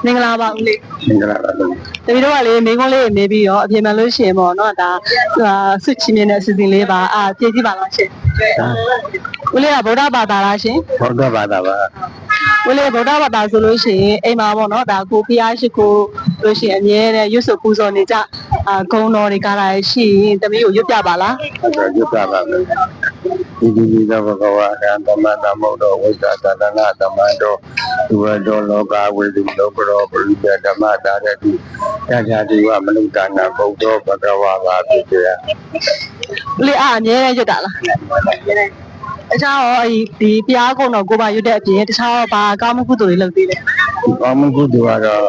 မင်္ဂလာပါဦးလေး မင်္ဂလာပါလို့ တပီတော့ကလေမိန်းကုန်းလေးနေပြီးတော့အပြင်မှာလို့ရှိရင်ပေါ့နော်ဒါဆွချီမြင့်တဲ့အစီအစဉ်လေးပါပြည့်ကြည့်ပါလားရှင်ဦးလေးကဗုဒ္ဓဘာသာလားရှင် ဘုရားဘာသာပါ ဦးလေးဗုဒ္ဓဘာသာဆိုလို့ရှိရင်အိမ်မှာပေါ့နော်ဒါကိုဖျားရှိကိုလို့ရှိရင်အမြဲတမ်းရွတ်ဆိုပူဇော်နေကြဂုံတော်တွေကလာရှိရင်တမီးကိုရွတ်ပြပါလား အဲ့ဒါရွတ်ပြပါမယ်ဒီသောဘဂဝါရံသမတမုဒ္ဒောဝိသသတနာသမတောသူဝတောလောကဝိသုလောကရောပရိသဓမ္မတာရတိယထာတိဝမနုဿာနာဗုဒ္ဓောဘဂဝါပါဖြစ်ကြ ဦးလေးအမြဲတမ်းရွတ်တာလားတခြားရောဒီဖျားကုံတော်ကိုပါရွတ်တဲ့အပြင်တခြားရောဘာကောင်းမှုကုသိုလ်တွေလုပ်သေးလဲ ။ဘာမှကုသိုလ်ကတော့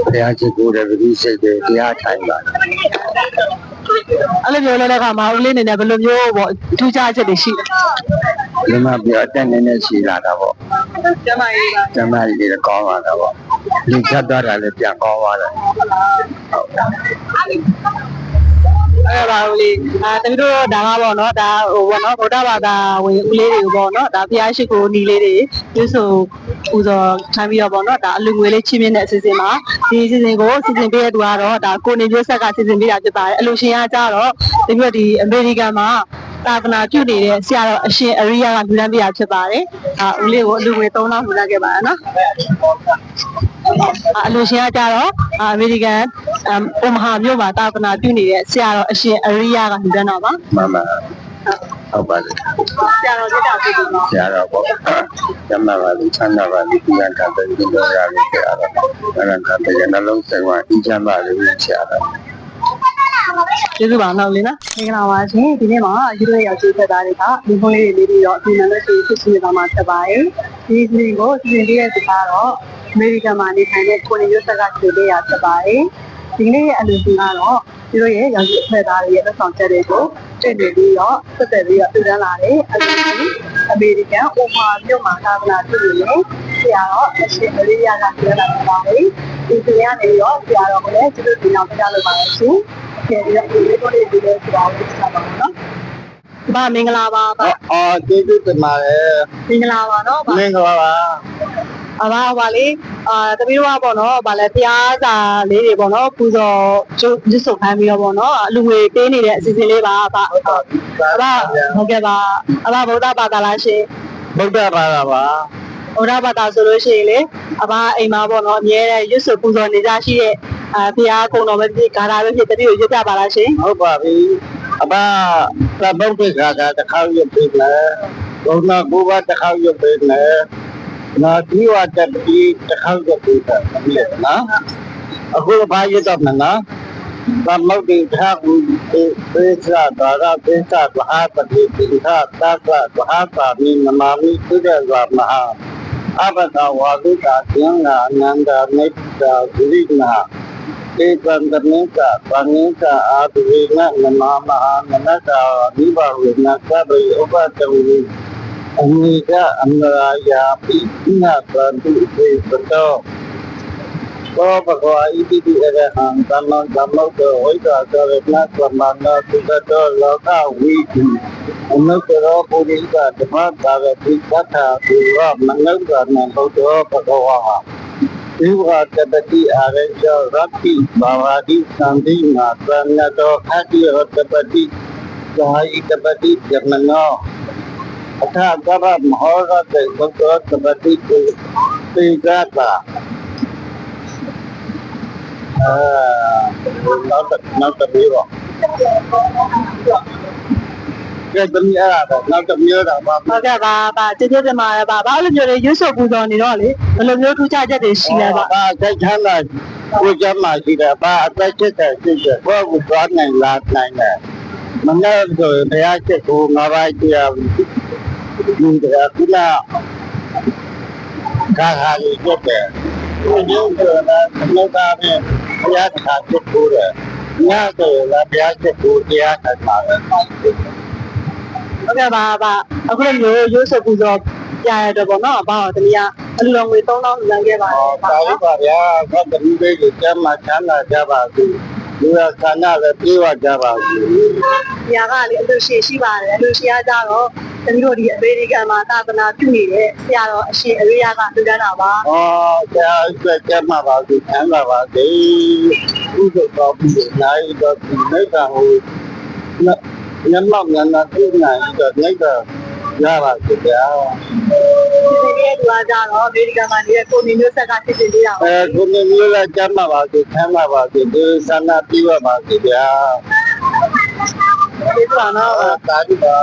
ဘုရားရှိခိုးတဲ့ပရိစိတ်တွေတရားထိုင်ပါ အဲ့လိုမျိုးလည်းခါမှာဦးလေးနေနဲ့ဘယ်လိုမျိုးပေါ့ထူးခြားချက်တွေရှိလဲ ။ဒီမှာပြောအတက်နေနေရှိလာတာပေါ့ ကျမကြီးပါ ။ကျမကြီးတွေကောင်းလာတာပေါ့။ဒီချက်သွားတာလည်းပြန်ကောင်းသွားတယ်။ဟုတ်ကဲ့ အဲ့ဒါပါဦးလေးတမီးတို့ဒါကပေါ့နော်ဒါဟိုပေါ့နော်ဗုဒ္ဓဘာသာဝင်ဦးလေးတွေကိုပေါ့နော်ဒါဖျားရှိကိုနီလေးတွေရွတ်ဆိုပူဇော်ထိုင်ပြီးတော့ပေါ့နော်ဒါအလူငွေလေးချင်းမြင့်တဲ့အစီအစဉ်မှာဒီအစီအစဉ်ကိုစီစဉ်ပေးတဲ့သူကတော့ဒါကိုနေမျိုးဆက်ကစီစဉ်ပေးတာဖြစ်ပါတယ်အလူရှင်ကကြတော့တမီးတို့ဒီအမေရိကန်မှာသာသနာပြုနေတဲ့ဆရာတော်အရှင်အရိယာကလူတန်းပေးတာဖြစ်ပါတယ်ဦးလေးကိုအလူငွေ3000လူတန်းခဲ့ပါနော်အလူရှင်ကကြတော့အမေရိကန်ဥမဟာမြို့မှာသာသနာပြုနေတဲ့ဆရာတော်အရှင်အရိယာကလူတန်းတော့ပါ ။မမဟုတ်ပါလေ ဆရာတော်ပြတာပြည့်ပါ ။ဆရာတော်ပေါ့။ကျမပါလိချမ်းသာပါလိပြန်ကတဲ့ဒီလိုရလေးဆရာတော်။အဲ့ဒါကတည်းကနှလုံးစိတ်ဝအချမ်းသာလေးဆရာတော် ကျေးဇူးပါနောက်လေးနော်မင်္ဂလာပါရှင်ဒီနေ့မှာယူရိုရောက်ကျသက်သားတွေကဒီဖုန်းလေးတွေလေးပြီးတော့ဒီနံပါတ်ရှိဖြစ်ရှိနေတာမှာဖြစ်ပါတယ်ဒီစီစဉ်ကိုစီစဉ်ပေးတဲ့သူကတော့အမေရိကန်မှာနေထိုင်တဲ့ကိုနေရုပ်ဆက်ကစီပေးရဖြစ်ပါတယ်ဒီနေ့ရဲ့အလူရှင်ကတော့ယူရိုရဲ့ရောက်ကျသက်သားတွေရဲ့လက်ဆောင်ချက်တွေကိုတွေ့နေပြီးတော့ဆက်သက်ပြီးတော့ပြသလာတယ်အလူရှင်အမေရိကန်ဥမာမြို့မှာသာသနာပြုနေဆရာတော်အရှင်အရိယာကပြောတာဖြစ်ပါတယ်ဒီစီရနေရောဆရာတော်ကိုလည်းကျေးဇူးတင်အောင်ပြောလို့ပါရှင်ကျေးဇူးတင်လို့ဒီလိုဆိုတာကိုဆက်ပါမယ်နော်။ဘာမင်္ဂလာပါပါ ။အော်ကျေးဇူးတင်ပါတယ် ။မင်္ဂလာပါနော် ။မင်္ဂလာပါ ။ဘာလေတပီတော့ပေါ့နော်ဗာလဲဖျားစာလေးတွေပေါ့နော်ပူဇော်ကျွတ်ဆုပ်ခိုင်းပြီးတော့ပေါ့နော်အလူငွေပေးနေတဲ့အစီအစဉ်လေးပါဗျ။ဟုတ်ကဲ့ပါ။ဗုဒ္ဓဘာသာလားရှင် ။ဗုဒ္ဓဘာသာပါ ။ဗုဒ္ဓဘာသာဆိုလို့ရှိရင်လေအိမ်မှာပေါ့နော်အမြဲတမ်းရွတ်ဆုပ်ပူဇော်နေကြရှိတဲ့ဖျားကုံတော်ပဲဖြစ်ဂါထာပဲဖြစ်တပီကိုရွတ်ပြပါလားရှင် ။ဟုတ်ပါပြီ။အဘသဗုဒ္ဓခါကတစ်ခါရွတ်ပြီလေ။ဘုရားကိုဘာတစ်ခါရွတ်ပြီလေ။နာဒီဝတ္တတိတစ်ခါရွတ်ပြီလေနော်။အခုဘာရွတ်တော့မနော်။သမုဒ္ဒေထာဝိသေသသာရသေသဗဟာပတိပိသသသဗဟာပါမိနမာမိသုဒ္ဓဝမဟာအဘဂဝါဒုတာသင်္ဃာအနန္တမေတ္တာဂိရိနာဧကံတမေကပဏိကအာဘိနနမမဟာနနတာဒီဘဝေနသဗ္ဗေဥပတဝိအနိကအမရာယာပိနာပန္တိသေပတောသောဘဂဝါဣတိတိအရဟံသမ္မာသမ္ဗုဒ္ဓဝိသသရဏသမ္မာနာသုတတောလောကဝိတိအနုတ္တရောပုရိသဓမ္မတာရတိသတ္ထာသေဝမနုဿာနံဘုဒ္ဓဘဂဝါဒီဝါတပတိအာရယောရတိဘာဝတိသံတိနာသနတောအတ္တိဟတပတိဇာယိတပတိဇမနောအထကဗမဟောရတေဘုဒ္ဓတပတိသေဂတာနောက်တစ်မျိုးတော့ကဲတမီးအဲ့ဒါနောက်တစ်မျိုးတော့ပါ ။ဟုတ်ကဲ့ပါကျေးဇူးတင်ပါတယ်ဘာလို့မျိုးလဲရွတ်ဆုပ်ပူဇော်နေတော့လေဘယ်လိုမျိုးထူးခြားချက်တွေရှိလဲပါ ဘာစိတ်ချမ်းသာကိုကြမ်းမှရှိတယ်ဘာအသက်ချက်တဲ့ရှိတယ်ဘာကိုသွားနိုင်လားနိုင်တယ်မနေ့ကဘုရားချက်ကိုငါးပါးကြည့်ရဘူးဒီကကုနာကာဟာလေးချက်တယ်ဒီလိုဆိုတာလောကနဲ့ဘုရားချက်ကိုတယ်ညဆိုလာဘုရားချက်ကိုတရားထိုင်ပါပဲ ။ဟုတ်ကဲ့ပါအခုလိုမျိုးရွတ်ဆုပ်ပူဇော်ပြရတော့ပေါ့နော်ဘာတော့တမီးကအလူတော်ငွေ3000လန်ခဲ့ပါတယ်ပါ ဒါလေးပါဗျာကတမီးလေးကိုကျမ်းမှာချမ်းသာကြပါစေလူရခန္ဓာလည်းပြေဝကြပါစေ ။ဒီကလေအလူရှင်ရှိပါတယ်အလူရှင်ကကြတော့ တမီးတို့ဒီအမေရိကန်မှာသာသနာပြုနေတဲ့ဆရာတော်အရှင်အရိယကလူတန်းတာပါ 哦，这这嘛吧，就看了吧，这不是搞不是哪一个那个那人老人那是哪一个那个呀吧，是这样。 ဒီနေ့လူအားကြတော့အမေရိကန်မှာနေတဲ့ကိုနေမျိုးဆက်ကဖြစ်တင်ပေးတာပါ ကိုနေမျိုးကကျမ်းမှာပါစေဆမ်းမှာပါစေဒီဆန္ဒပြပါပါစေဗျာ ဒီကနော် တာဒီပါ